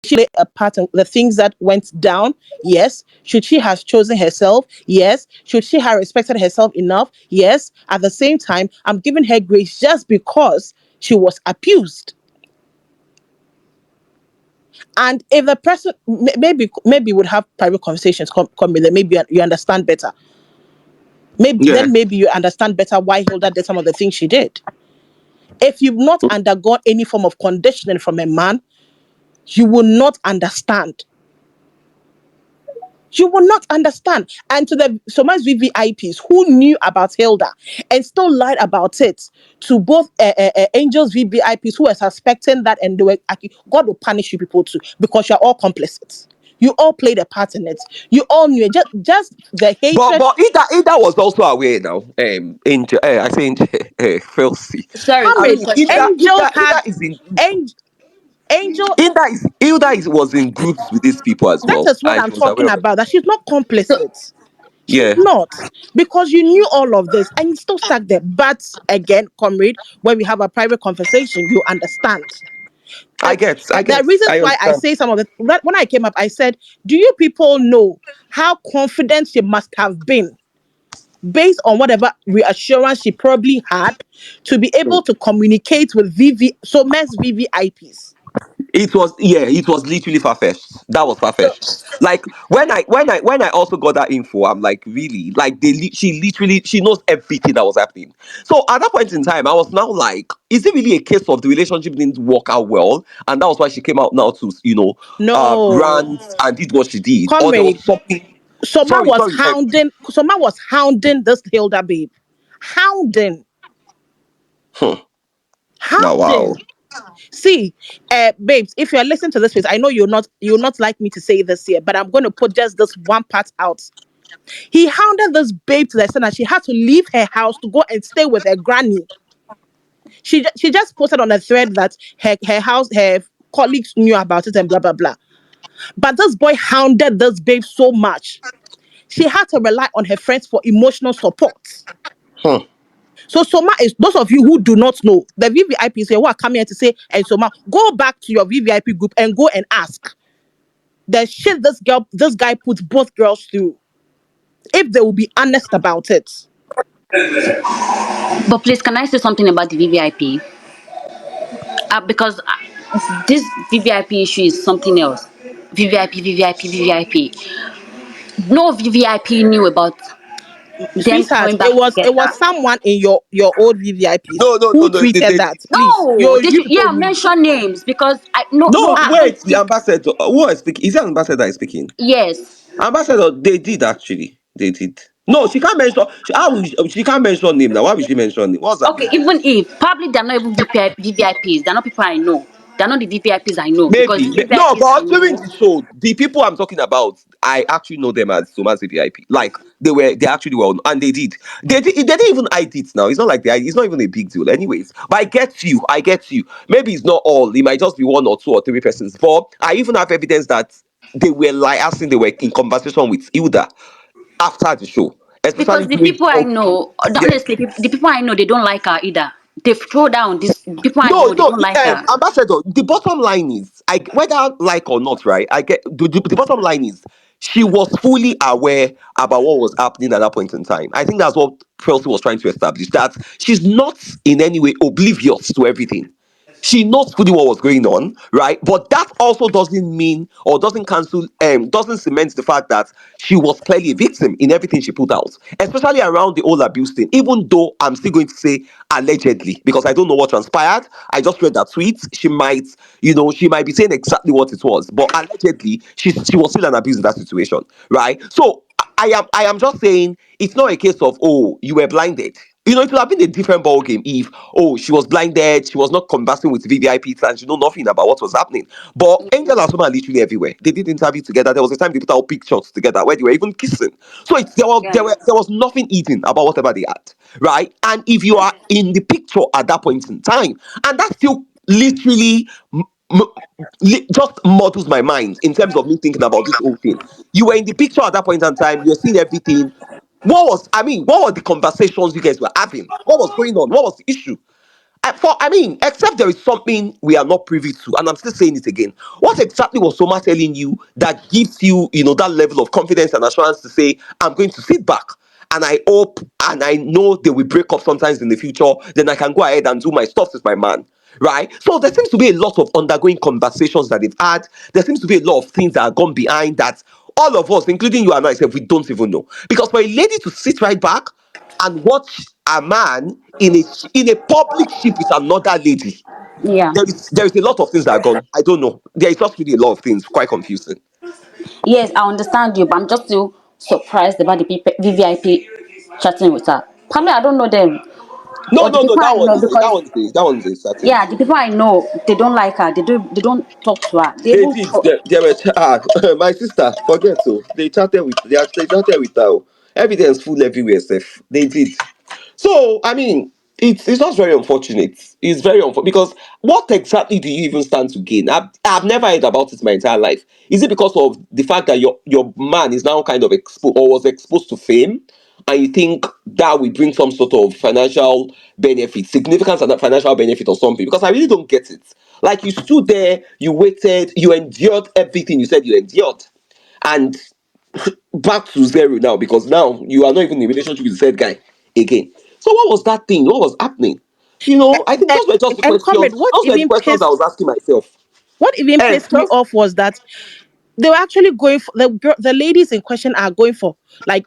she play a part in the things that went down? Yes. Should she have chosen herself? Yes. Should she have respected herself enough? Yes. At the same time, I'm giving her grace just because she was abused. And if the person maybe would have private conversations, come with them, maybe you understand better. Yeah. Maybe you understand better why Hilda did some of the things she did. If you've not undergone any form of conditioning from a man, you will not understand. You will not understand. And to the Soma's VVIPs who knew about Hilda and still lied about it to both Angels VVIPs who were suspecting that, and they were God will punish you people too because you're all complicit. You all played a part in it. You all knew it. Just the hatred. But Ida was also aware now. Angel, I say Angel, Felsi. Sorry, I quick Comrade, mean, question. Angel had Ida is in. Angel. Angel. Hilda was in groups with these people as That well, is what and I'm she was aware talking of about. it. That she's not So, complicit. She's Yeah, not, because you knew all of this and you still stuck there. But again, comrade, when we have a private conversation, you understand. I And get, I there are get, reasons I why I understand. say some of it. When I came up, I said, "Do you people know how confident she must have been, based on whatever reassurance she probably had, to be able to communicate with so many VVIPs?" It was literally far-fetched. That was So far-fetched. Like when I also got that info, I'm like, really? Like she knows everything that was happening. So at that point in time, I was now like, is it really a case of the relationship didn't work out well, and that was why she came out now to no, rant and did what she did, or there comrade, was something? Soma Sorry, was sorry. hounding. Soma was hounding this Hilda babe, hounding, Hmm. Now, wow. hounding. See, babes, if you're listening to this place, I know you'll not like me to say this here, but I'm going to put just this one part out. He hounded this babe to the extent that she had to leave her house to go and stay with her granny. She just posted on a thread that her colleagues knew about it and blah blah blah. But this boy hounded this babe so much, she had to rely on her friends for emotional support. Hmm. So Soma is, those of you who do not know, the VVIPs here who are coming here to say, and Soma, go back to your VVIP group and go and ask the shit this guy puts both girls through. If they will be honest about it. but please, can I say something about the VVIP? Because this VVIP issue is something else. VVIP, VVIP, VVIP. No VVIP knew about them Sweetheart, coming back it together. was someone in your old VVIPs No, no, no, who no. tweeted that. Please, No, they you should, people yeah, knew. mention names because I no No, no I Ah, don't wait. The think ambassador. Who is speaking? Is the ambassador that is speaking? yes. Ambassador, they did actually. They did. No, she can't mention. She can't mention name now? Why will she mention name? What's Okay, happening? even if probably they're not even VVIPs, they're not people I know. They're not the VVIPs I know because the No, VVIPs I but during know. the show, the people I'm talking about, I actually know them as Soma's VIP. Like they actually were, and they did. They didn't even hide it now. It's not like it's not even a big deal, anyways. But I get you. Maybe it's not all. It might just be one or two or three persons. But I even have evidence that they were like asking, they were in conversation with Hilda after the show, especially Because the during people I the know, yeah. honestly, the people I know, they don't like her either. They throw down this. People I No, know, they no, don't like her. ambassador. The bottom line is, whether like or not, right? I get the bottom line is she was fully aware about what was happening at that point in time. I think that's what Chelsea was trying to establish, that she's not in any way oblivious to everything. She knows fully what was going on, right? But that also doesn't mean or doesn't cancel, doesn't cement the fact that she was clearly a victim in everything she put out, especially around the whole abuse thing. Even though I'm still going to say allegedly, because I don't know what transpired. I just read that tweet. She might be saying exactly what it was, but allegedly, she was still an abuse in that situation, right? So I am just saying it's not a case of, oh, you were blinded. It would have been a different ball game if, oh, she was blinded, she was not conversing with VVIPs, and she know nothing about what was happening. But Angel and Soma are literally everywhere. They did interview together. There was a time they put out pictures together where they were even kissing. So there was nothing hidden about whatever they had, right? And if you are in the picture at that point in time, and that still literally m- just muddles my mind in terms of me thinking about this whole thing. You were in the picture at that point in time. You're seeing everything. What were the conversations you guys were having? What was going on? What was the issue? I mean, except there is something we are not privy to, and I'm still saying it again. What exactly was Soma telling you that gives you, that level of confidence and assurance to say, I'm going to sit back and I hope and I know they will break up sometimes in the future, then I can go ahead and do my stuff with my man, right? So there seems to be a lot of undergoing conversations that they've had. There seems to be a lot of things that are gone behind that all of us, including you and I, said we don't even know. Because for a lady to sit right back and watch a man in a public ship with another lady. Yeah. There is a lot of things that are gone. I don't know. There is just really a lot of things. Quite confusing. Yes, I understand you, but I'm just still surprised about the people, VVIP chatting with her. Probably I don't know them No, or the no, no. people That I one know is it. because That one is a certain. yeah, the people I know they don't like her. They don't talk to her. They They even did. talk. There were my sister. Forget so. They chatted with her. Oh. Evidence full everywhere. Sef. They did. So I mean, it's just very unfortunate. It's very unfortunate because what exactly do you even stand to gain? I've never heard about it my entire life. Is it because of the fact that your man is now kind of exposed or was exposed to fame, and you think that will bring some sort of financial benefit, significant financial benefit or something? Because I really don't get it. Like you stood there, you waited, you endured everything you said you endured, and back to zero now because now you are not even in a relationship with the said guy again. So what was that thing? What was happening? I think And those were just the and questions. comment, what Those were the even questions I pissed was asking myself. what even And pissed me Chelsea off was that they were actually going for the ladies in question are going for, like,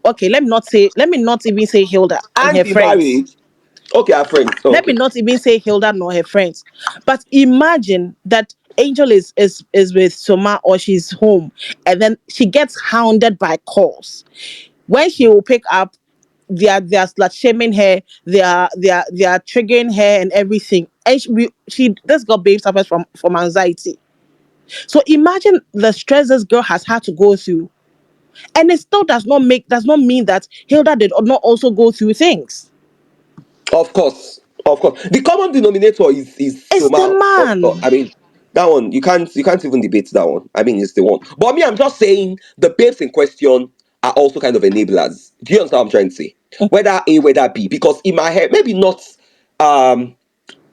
okay, let me not even say Hilda and and her the friends. marriage. Okay, our friends. Oh, Let me okay. not even say Hilda nor her friends. But imagine that Angel is with Soma or she's home, and then she gets hounded by calls. When she will pick up, they are slut shaming her, they are triggering her and everything. And she this girl babe suffers from anxiety. So imagine the stress this girl has had to go through. And it still does not mean that Hilda did not also go through things. Of course, of course. The common denominator is It's the Soma. I man. mean, that one you can't even debate that one. I mean, it's the one. But me, I'm just saying the babes in question are also kind of enablers. Do you understand what I'm trying to say? Whether A, whether B, because in my head, maybe not. Um,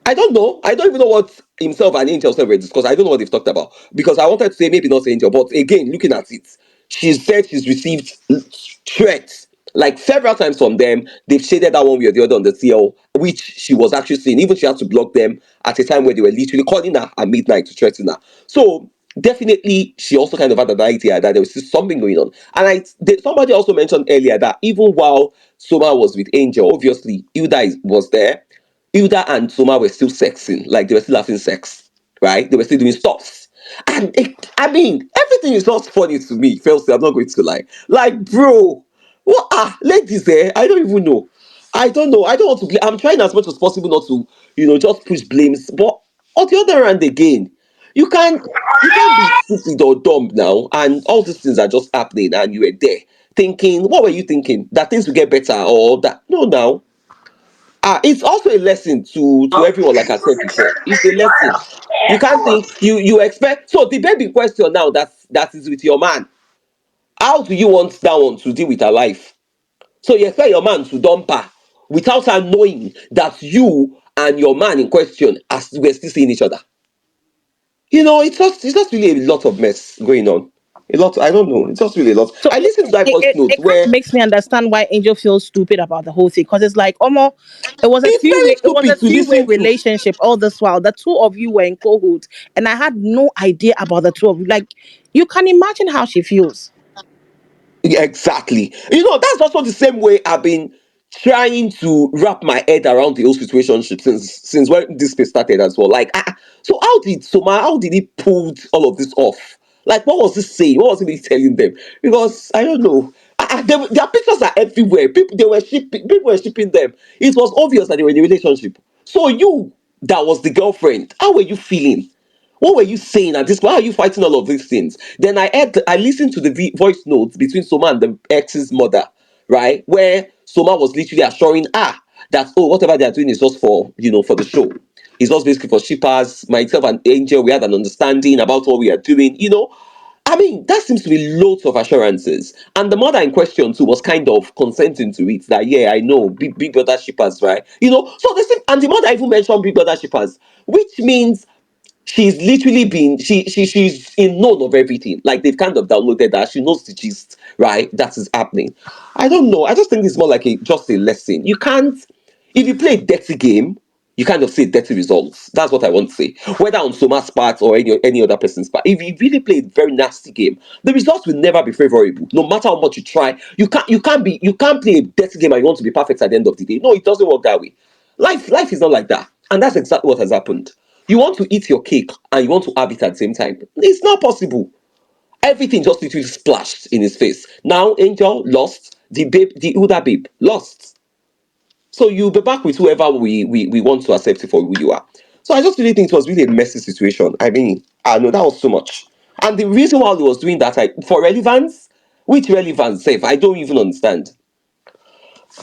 I don't know. I don't even know what himself and Angel said were discussed. I don't know what they've talked about because I wanted to say maybe not Angel, but again, looking at it, she said she's received threats like several times from them. They've shaded that one way or the other on the TL, which she was actually saying. Even she had to block them at a time where they were literally calling her at midnight to threaten her. So definitely, she also kind of had an idea that there was still something going on. And somebody also mentioned earlier that even while Soma was with Angel, obviously Hilda was there. Hilda and Soma were still sexing, like they were still having sex, right? They were still doing stuff. And I mean, everything is just funny to me, Felsi, I'm not going to lie. Like, bro, what ladies there? I don't even know. I don't know. I don't want to I'm trying as much as possible not to, just push blames. But on the other hand, again, you can you can't be stupid or dumb now, and all these things are just happening, and you were there thinking, what were you thinking? That things will get better or that no now it's also a lesson to everyone, like I said before. It's a lesson. You can't think you expect. So the baby question now that is with your man. How do you want that one to deal with her life? So you expect your man to dump her without her knowing that you and your man in question were still seeing each other. It's just really a lot of mess going on. A lot. I don't know. It's just really a lot. So I listened to that voice note it kind where of makes me understand why Angel feels stupid about the whole thing, because it's like, almost, it's very it was a stupid to three-way listen to. relationship all this while. The two of you were in cahoots, and I had no idea about the two of you. Like, you can imagine how she feels. Yeah, exactly. That's also the same way I've been trying to wrap my head around the whole situation since when this space started as well. Like, so how did he pull all of this off? Like, what was he saying? What was he really telling them? Because I don't know. Their pictures are everywhere. People were shipping them. It was obvious that they were in a relationship. So you, that was the girlfriend. How were you feeling? What were you saying at this? Why are you fighting all of these things? Then I listened to the voice notes between Soma and the ex's mother, right? Where Soma was literally assuring her that, oh, whatever they are doing is just for the show. It's just basically for shippers. Myself and Angel, we had an understanding about what we are doing. I mean, that seems to be loads of assurances. And the mother in question too was kind of consenting to it that yeah, I know big brother shippers, right? So the same, and the mother even mentioned big brother shippers, which means she's literally been she's in known of everything. Like they've kind of downloaded that. She knows the gist, right? That is happening. I don't know. I just think it's more like just a lesson. You can't, if you play a dirty game, you kind of see dirty results. That's what I want to say. Whether on Soma's part or any other person's part. If you really play a very nasty game, the results will never be favorable. No matter how much you try, you can't play a dirty game and you want to be perfect at the end of the day. No, it doesn't work that way. Life is not like that. And that's exactly what has happened. You want to eat your cake and you want to have it at the same time. It's not possible. Everything just literally splashed in his face. Now Angel lost, the Hilda babe lost. So you'll be back with whoever we want to accept you for who you are. So I just really think it was really a messy situation. I mean, I know that was so much. And the reason why he was doing that, for relevance, which relevance, safe, I don't even understand.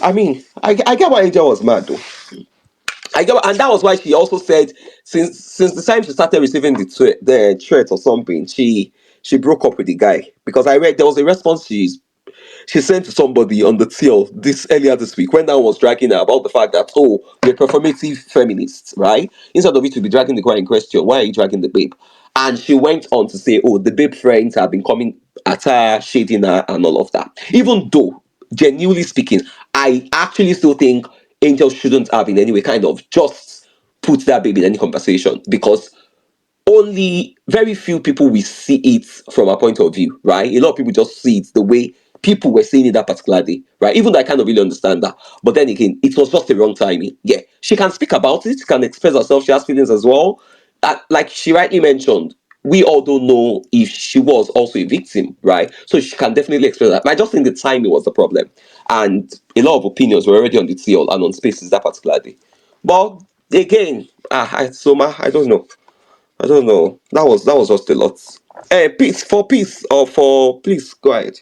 I mean, I get why Angel was mad though. I get, and that was why she also said since the time she started receiving the threat or something, she broke up with the guy because I read there was a response she sent to somebody on the TL this earlier this week when that was dragging her about the fact that you're performative feminists, right? Instead of it to be dragging the guy in question, why are you dragging the babe? And she went on to say, the babe friends have been coming at her, shading her, and all of that. Even though, genuinely speaking, I actually still think Angel shouldn't have in any way kind of just put that baby in any conversation because only very few people will see it from a point of view, right? A lot of people just see it the way people were seeing it that particular day, right? Even though I kind of really understand that. But then again, it was just the wrong timing. Yeah, she can speak about it, she can express herself, she has feelings as well. Like she rightly mentioned, we all don't know if she was also a victim, right? So she can definitely express that. But I just think the timing was the problem. And a lot of opinions were already on the TL and on spaces that particular day. But again, Soma, I don't know. I don't know. That was just a lot. Peace or for please go ahead.